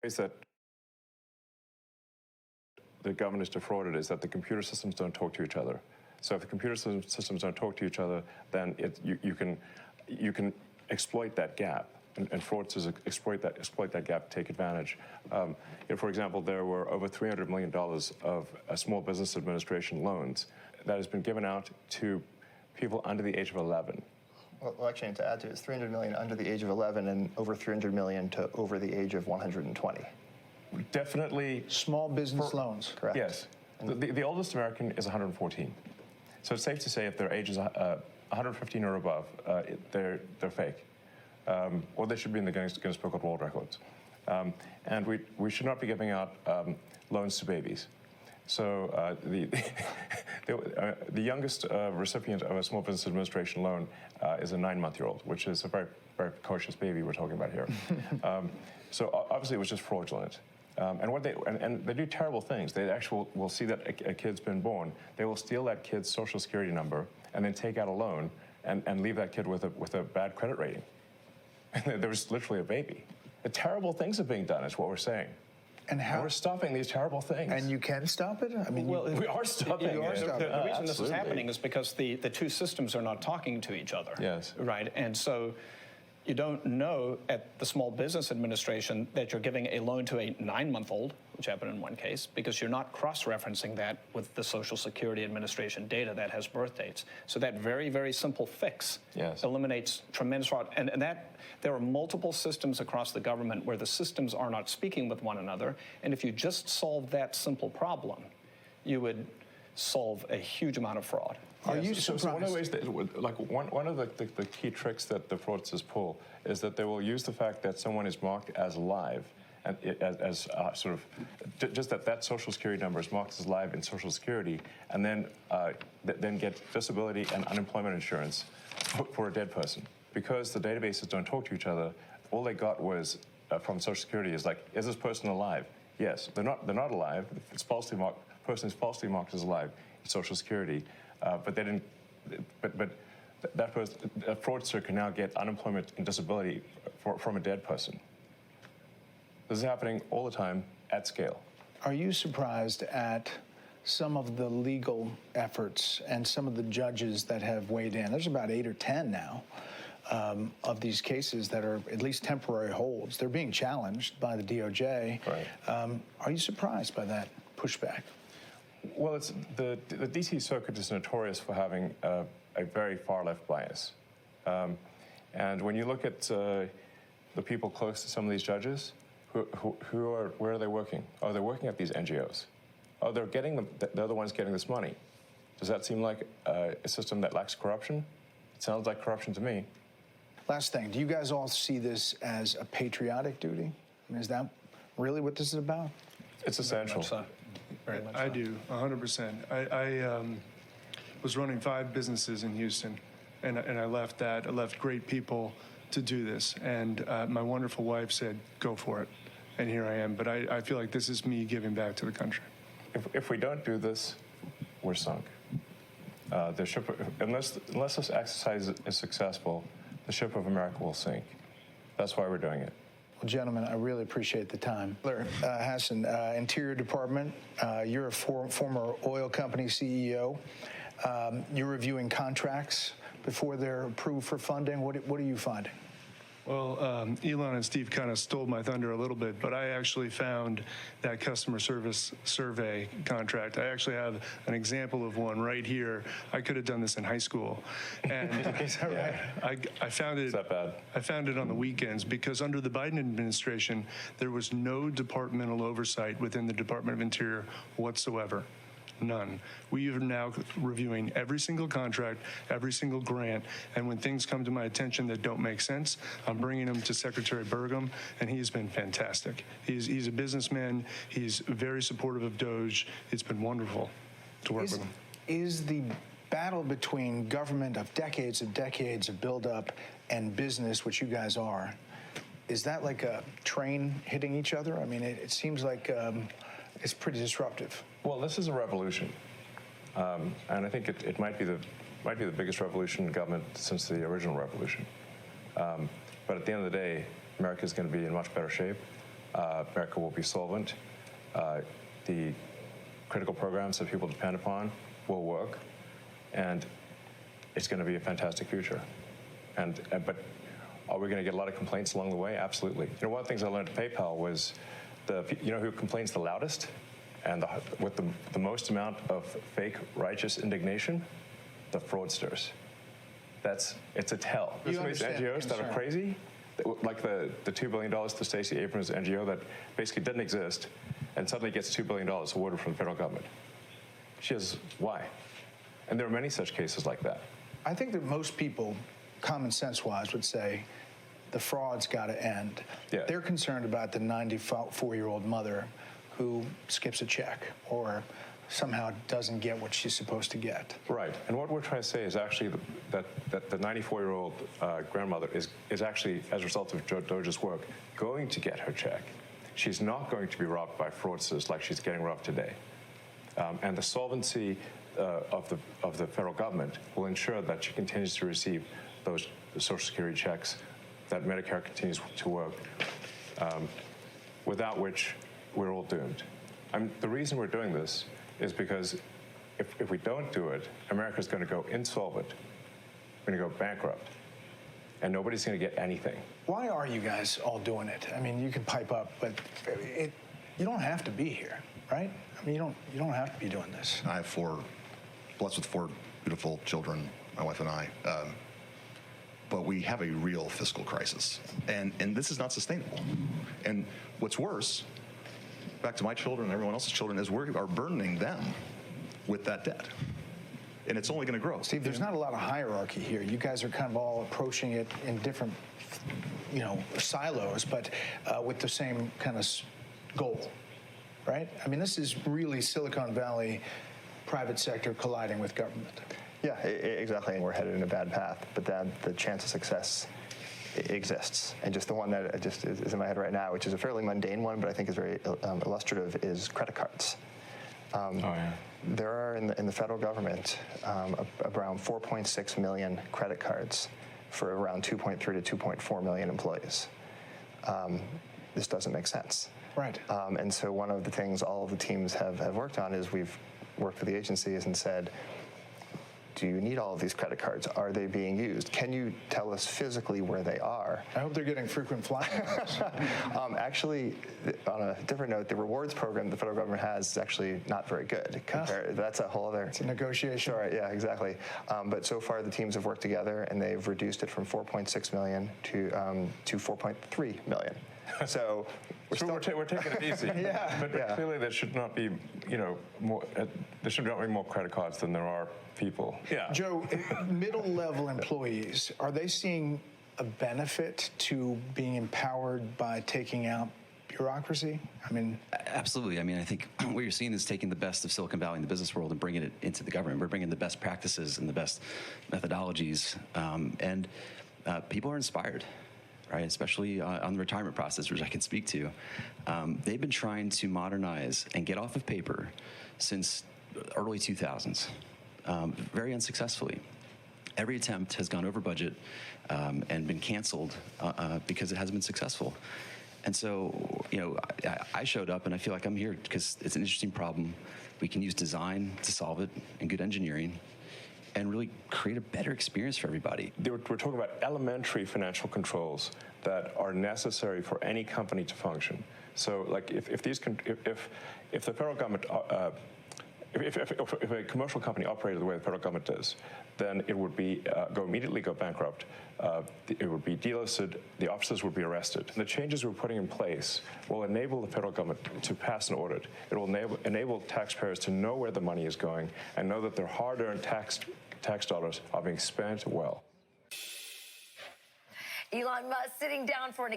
ways that the government is defrauded is that the computer systems don't talk to each other. So if the computer systems don't talk to each other, then you can exploit that gap, and fraudsters exploit that gap, take advantage. For example, there were over $300 million of small business administration loans that has been given out to people under the age of 11. Well, actually, to add to it, it's $300 million under the age of 11 and over $300 million to over the age of 120. Definitely. Small business loans. Correct. Yes. The oldest American is 114. So it's safe to say if their age is 115 or above, they're fake. Or they should be in the Guinness Book of World Records. And we should not be giving out loans to babies. So the youngest recipient of a Small Business Administration loan is a 9-month-old, which is a very, very precocious baby we're talking about here. So obviously it was just fraudulent. And they do terrible things. They actually will see that a kid's been born. They will steal that kid's social security number and then take out a loan and leave that kid with a bad credit rating. There was literally a baby. The terrible things are being done is what we're saying. And how? And we're stopping these terrible things. And you can stop it? I mean, well, we are stopping it. The reason this is happening is because the two systems are not talking to each other. Yes. Right? And so you don't know at the Small Business Administration that you're giving a loan to a 9-month-old, which happened in one case, because you're not cross-referencing that with the Social Security Administration data that has birth dates. So that very, very simple fix eliminates tremendous fraud. And that there are multiple systems across the government where the systems are not speaking with one another. And if you just solve that simple problem, you would solve a huge amount of fraud. Are you surprised? So one of the ways that, like one of the key tricks that the fraudsters pull is that they will use the fact that someone is marked as live, and as sort of just that social security number is marked as live in Social Security, and then get disability and unemployment insurance for a dead person. Because the databases don't talk to each other, all they got was from Social Security is like, is this person alive? Yes, they're not alive. It's falsely marked. Person is falsely marked as alive in Social Security. But they didn't. But that person, a fraudster can now get unemployment and disability from a dead person. This is happening all the time at scale. Are you surprised at some of the legal efforts and some of the judges that have weighed in? There's about 8 or 10 now of these cases that are at least temporary holds. They're being challenged by the DOJ. Right. Are you surprised by that pushback? Well, it's the D.C. Circuit is notorious for having a very far-left bias. And when you look at the people close to some of these judges, where are they working? Oh, they're working at these NGOs. Oh, they're the ones getting this money. Does that seem like a system that lacks corruption? It sounds like corruption to me. Last thing, do you guys all see this as a patriotic duty? I mean, is that really what this is about? It's essential. Very much so. I do, 100%. I was running 5 businesses in Houston, and I left that. I left great people to do this, and my wonderful wife said, go for it, and here I am. But I feel like this is me giving back to the country. If we don't do this, we're sunk. The ship, unless this exercise is successful, the ship of America will sink. That's why we're doing it. Well, gentlemen, I really appreciate the time. Hassan, Interior Department, you're a former oil company CEO. You're reviewing contracts before they're approved for funding. What are you finding? Well, Elon and Steve kind of stole my thunder a little bit, but I actually found that customer service survey contract. I actually have an example of one right here. I could have done this in high school. And Is that right? I found it. Is that bad? I found it on the weekends because under the Biden administration, there was no departmental oversight within the Department of Interior whatsoever. None. We are now reviewing every single contract, every single grant, and when things come to my attention that don't make sense, I'm bringing them to Secretary Burgum, and he's been fantastic. He's a businessman. He's very supportive of DOGE. It's been wonderful to work with him. Is the battle between government of decades of buildup and business, which you guys are, is that like a train hitting each other? I mean, it seems like it's pretty disruptive. Well, this is a revolution, and I think it might be the biggest revolution in government since the original revolution. But at the end of the day, America is going to be in much better shape America will be solvent. The critical programs that people depend upon will work, and it's going to be a fantastic future. But are we going to get a lot of complaints along the way? Absolutely. You know, one of the things I learned at PayPal was you know who complains the loudest and with the most amount of fake righteous indignation? The fraudsters. It's a tell. There's some of these NGOs that are crazy, like the $2 billion to Stacey Abrams' NGO that basically didn't exist and suddenly gets $2 billion awarded from the federal government. Why? And there are many such cases like that. I think that most people, common sense-wise, would say the fraud's got to end. Yeah. They're concerned about the 94-year-old mother who skips a check or somehow doesn't get what she's supposed to get. Right. And what we're trying to say is actually that the 94-year-old grandmother is actually, as a result of DOGE's work, going to get her check. She's not going to be robbed by fraudsters like she's getting robbed today. And the solvency of the federal government will ensure that she continues to receive those Social Security checks, that Medicare continues to work, without which we're all doomed. The reason we're doing this is because if we don't do it, America's going to go insolvent, we're going to go bankrupt, and nobody's going to get anything. Why are you guys all doing it? I mean, you can pipe up, but you don't have to be here, right? I mean, you don't have to be doing this. I have blessed with 4 beautiful children, my wife and I. But we have a real fiscal crisis, and this is not sustainable. And what's worse, back to my children and everyone else's children, is we are burdening them with that debt. And it's only going to grow. Steve, there's not a lot of hierarchy here. You guys are kind of all approaching it in different, silos, but with the same kind of goal, right? I mean, this is really Silicon Valley private sector colliding with government. Yeah, exactly. And we're headed in a bad path, but then the chance of success exists. And just the one that just is in my head right now, which is a fairly mundane one, but I think is very illustrative, is credit cards. There are in the federal government around 4.6 million credit cards for around 2.3 to 2.4 million employees. This doesn't make sense. Right. And so one of the things all of the teams have worked on is we've worked with the agencies and said, do you need all of these credit cards? Are they being used? Can you tell us physically where they are? I hope they're getting frequent flyers. Actually, on a different note, the rewards program the federal government has is actually not very good. That's a whole other... It's a negotiation. Sure, yeah, exactly. But so far, the teams have worked together, and they've reduced it from 4.6 million to 4.3 million. So we're taking it easy. But clearly there should not be, more. There should not be more credit cards than there are people. Yeah. Joe, middle-level employees, are they seeing a benefit to being empowered by taking out bureaucracy? I mean, absolutely. I mean, I think what you're seeing is taking the best of Silicon Valley and the business world and bringing it into the government. We're bringing the best practices and the best methodologies, and people are inspired. Right, especially on the retirement process, which I can speak to. They've been trying to modernize and get off of paper since early 2000s, very unsuccessfully. Every attempt has gone over budget and been canceled because it hasn't been successful. And so, I showed up and I feel like I'm here because it's an interesting problem. We can use design to solve it and good engineering, and really create a better experience for everybody. We're talking about elementary financial controls that are necessary for any company to function. So, like, if the federal government, if a commercial company operated the way the federal government does, then it would be immediately go bankrupt. It would be delisted. The officers would be arrested. The changes we're putting in place will enable the federal government to pass an audit. It will enable taxpayers to know where the money is going and know that their hard-earned tax dollars are being spent well. Elon Musk sitting down for an